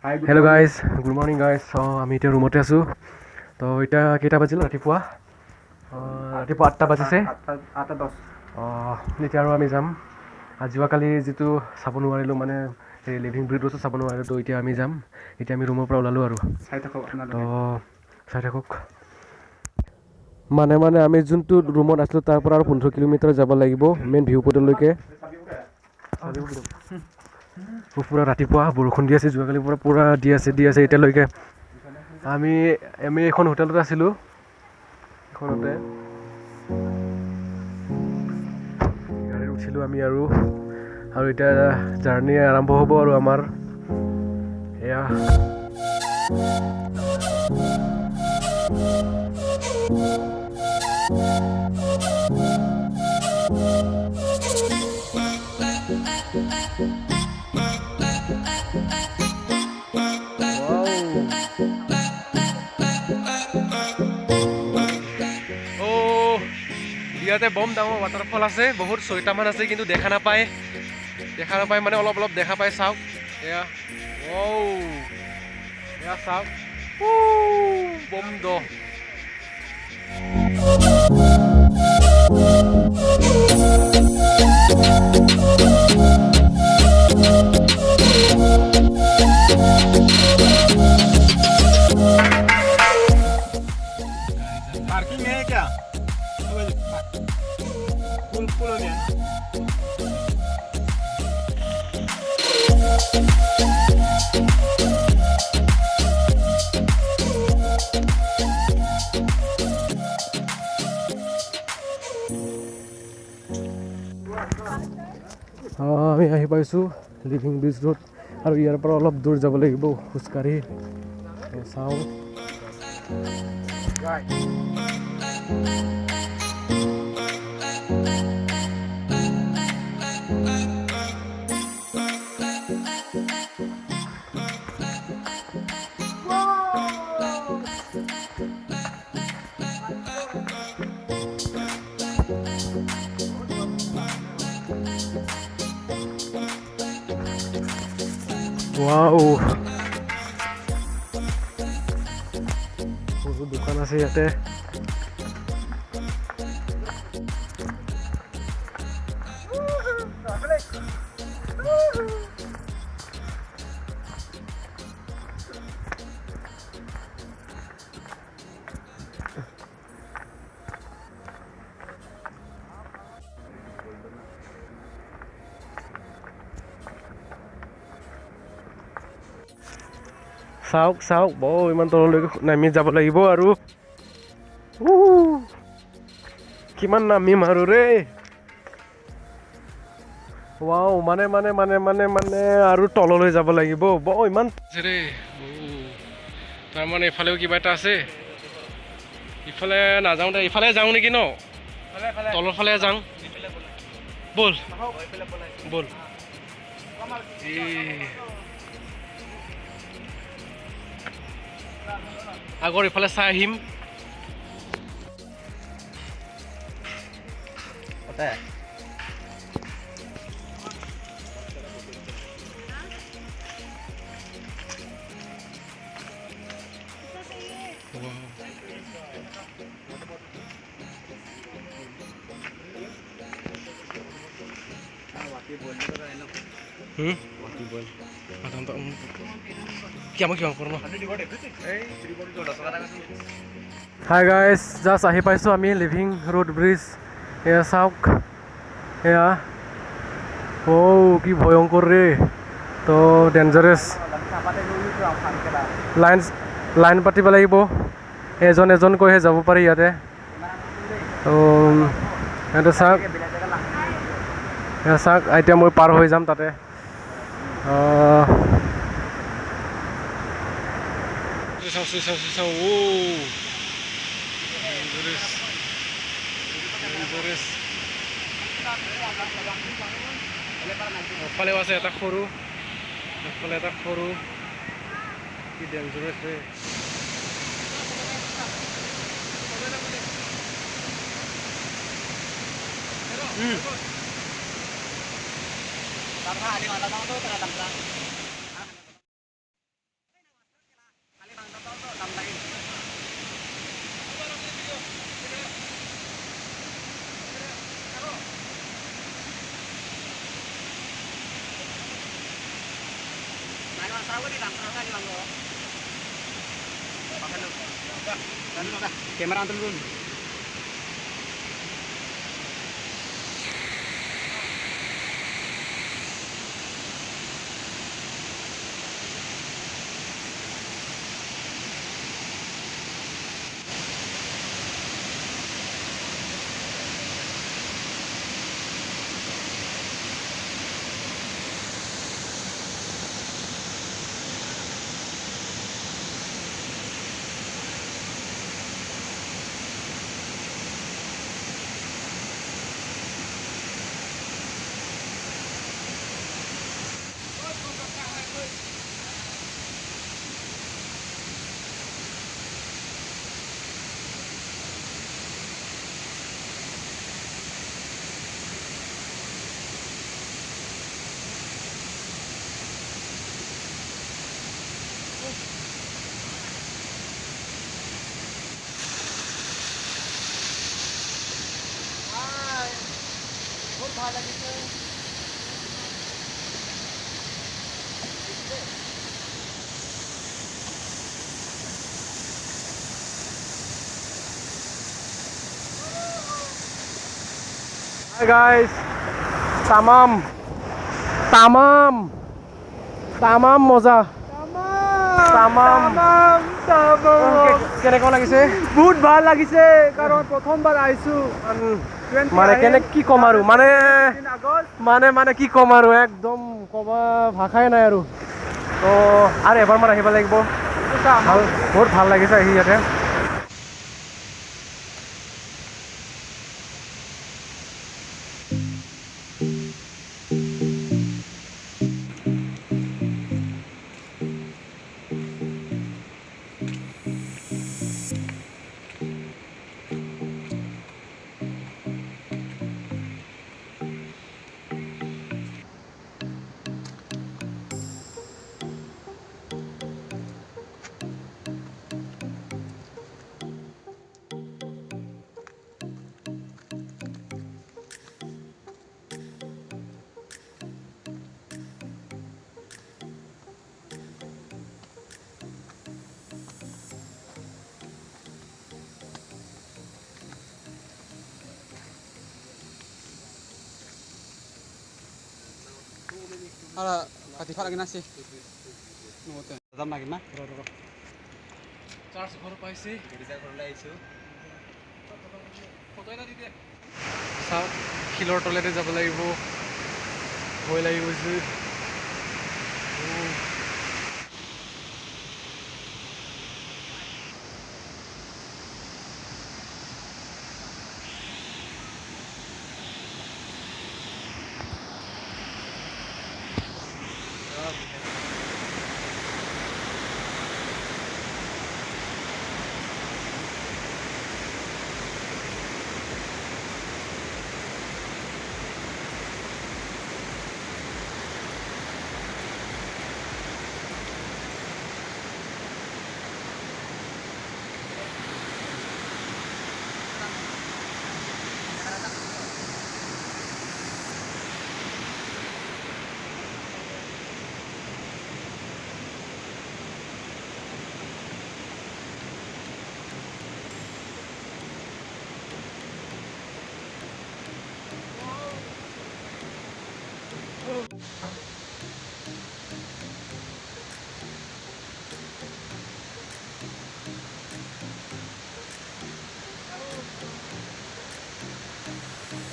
Hello guys, good morning guys. So আমি এতিয়া ৰুমতে আছোঁ। তো এতিয়া কেইটা বাজিল ৰাতিপুৱা? ৰাতিপুৱা 8টা বাজিছে। 8:10 এতিয়া আৰু আমি যাম। যোৱাকালি যিটো চাব নোৱাৰিলোঁ মানে এই লিভিং ব্ৰিজটো চাব নোৱাৰিলোঁ, তো এতিয়া আমি যাম। এতিয়া আমি ৰুমৰ পৰা ওলালোঁ আৰু চাই থাকক তো আপোনালোকে। চাই থাকক। মানে আমি যোনটো ৰুমত আছিলোঁ তাৰ পৰা আৰু 15 কিলোমিটাৰ যাব লাগিব মেইন ভিউ পইণ্টলৈকে। পুৰা ৰাতিপুৱা বৰষুণ দি আছে, যোৱাকালিৰ পৰা পুৰা দি আছে এতিয়ালৈকে। আমি এখন হোটেলতে আছিলোঁ, এখনতে গাড়ীত উঠিলোঁ আমি আৰু এতিয়া জাৰ্ণি আৰম্ভ হ'ব আৰু আমাৰ এয়া ইয়াতে বম ডাঙৰ ৱাটাৰফল আছে, বহুত 6টামান আছে কিন্তু দেখা নাপায় মানে অলপ দেখা পায়। চাওক এয়া, এয়া চাওক বম দ पार्किंग है क्या? पुल हो गया ना? আমি আহি পাইছোঁ লিভিং ব্ৰিজ ৰোড, আৰু ইয়াৰ পৰা অলপ দূৰ যাব লাগিব খোজকাঢ়ি। চাওঁ সৰু দোকান আছে ইয়াতে। চাওক ইমান তললৈকে নামি যাব লাগিব আৰু কিমান নামিম আৰু ৰে। মানে আৰু তললৈ যাব লাগিব ইমান ৰে। তাৰমানে এফালেও কিবা এটা আছে, ইফালে নাযাওঁ দে, ইফালে যাওঁ নেকি ন? তলৰ ফালে যাওঁ ব'ল। আগৰ ইফালে চাই আহিম। হাই গাইজ, জাষ্ট আহি পাইছোঁ আমি লিভিং ৰোড ব্ৰিজ। এয়া চাওক, এয়া কি ভয়ংকৰ ৰে, তো ডেঞ্জাৰাছ। লাইন পাতিব লাগিব, এজনকৈহে যাব পাৰি ইয়াতে। তো ইয়াতে চাওক, এতিয়া মই পাৰ হৈ যাম তাতে। এফালেও আছে এটা সৰু, এফালে এটা সৰু, কি ডেঞ্জাৰাছ ৰে। Kamera antar dulu. Hi guys, tamam মজা তামাম কেনেকুৱা লাগিছে বহুত ভাল লাগিছে কাৰণ প্ৰথমবাৰ আহিছো মানে কেনে কি কম আৰু মানে কি কম আৰু একদম কবা ভাষাই নাই আৰু তো আৰু এবাৰমান আহিব লাগিব বহুত ভাল লাগিছে আহি ইয়াতে Ala katifa lagi nasi. Nuwate. Jam lagi na. Charge ঘৰ পাইছে Gurisa ঘৰলৈ আহিছো. চাওক শিলৰ তলেৰে যাব লাগিব ভয় লাগি গৈছে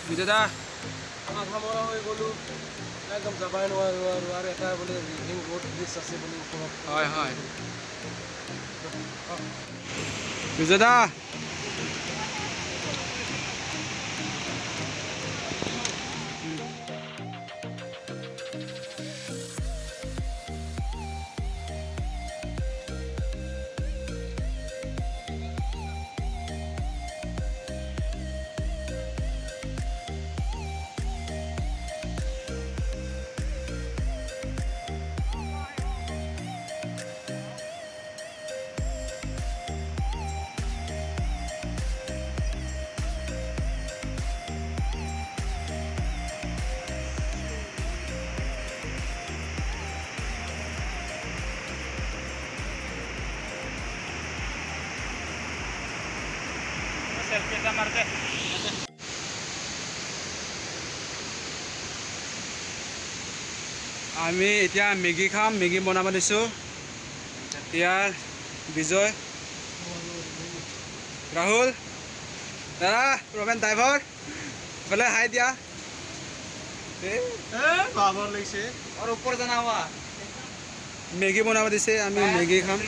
Bijada. মাথা মৰা হৈ গ'লো একদম যাবাই নোৱাৰো আৰু এটা বোলে ৰিভিং ৰোড ব্ৰিজ আছে বুলি ওপৰত হয় হয় Bijada. আমি এতিয়া মেগী খাম, মেগী বনাব দিছোঁ। ইয়াৰ বিজয়, ৰাহুল, দাদা, ৰমেন ড্ৰাইভাৰ, বোলে হাই দিয়া। মেগী বনাব দিছে, আমি মেগী খাম।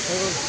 হৈ গ'ল।